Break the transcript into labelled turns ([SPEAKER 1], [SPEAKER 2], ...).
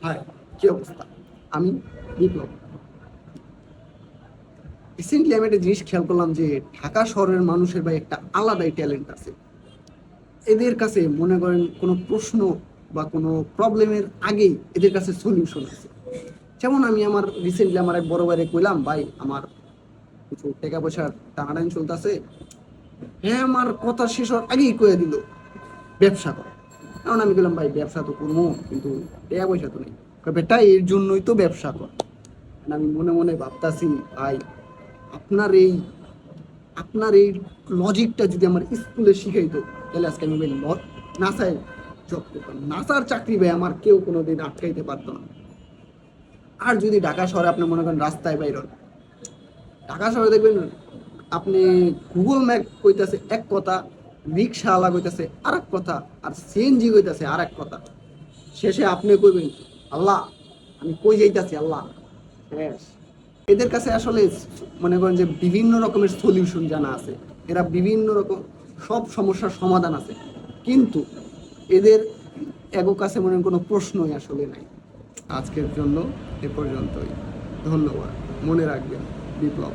[SPEAKER 1] High, কি অবস্থা? আমি বিপ্লব। রিসেন্টলি আমি একটা জিনিস খেয়াল করলাম যে ঢাকা শহরের মানুষের ভাই একটা আলাদাই ট্যালেন্ট আছে। এদের কাছে মনে করেন কোনো প্রশ্ন বা কোনো প্রবলেমের আগেই এদের কাছে সলিউশন আছে। যেমন আমি আমার রিসেন্টলি আমার এক বড় ভাইরে কইলাম, ভাই আমার কিছু টাকা পয়সার টানাটানি চলতেছে। হ্যাঁ, আমার কথা শেষ হওয়ার আগেই কয়ে দিল ব্যবসা কর। কারণ আমি বললাম, ভাই ব্যবসা তো করবো, কিন্তু টাকা পয়সা তো নেই। কয়, বেটা এর জন্যই তো ব্যবসা কর। And আমি মনে মনে ভাবতাছি, ভাই আপনার এই আপনার এই লজিকটা যদি আমার স্কুলে শিখাইতো, তাহলে আজকে আমি নাসায় জব করতাম। নাসার চাকরি ভাই আমার কেউ কোনোদিন আটকাইতে পারতো না। আর যদি ঢাকা শহরে আপনি মনে করেন রাস্তায় বাইরন, ঢাকা শহরে দেখবেন আপনি গুগল ম্যাপ কইতাছে এক কথা, রিক্সাওয়ালা কইতাছে আর এক কথা, আর সিএনজি কইতাছে আর এক কথা। শেষে আপনি কইবেন, আল্লাহ আমি কই যাইতাছি আল্লাহ। শেষ। এদের কাছে আসলে মনে করেন যে বিভিন্ন রকমের সলিউশন জানা আছে। এরা বিভিন্ন রকম সব সমস্যার সমাধান আছে, কিন্তু এদের এগো কাছে মনে করেন কোনো প্রশ্নই আসলে নাই। আজকের জন্য এ পর্যন্তই। ধন্যবাদ। মনে রাখবেন, বিপ্লব।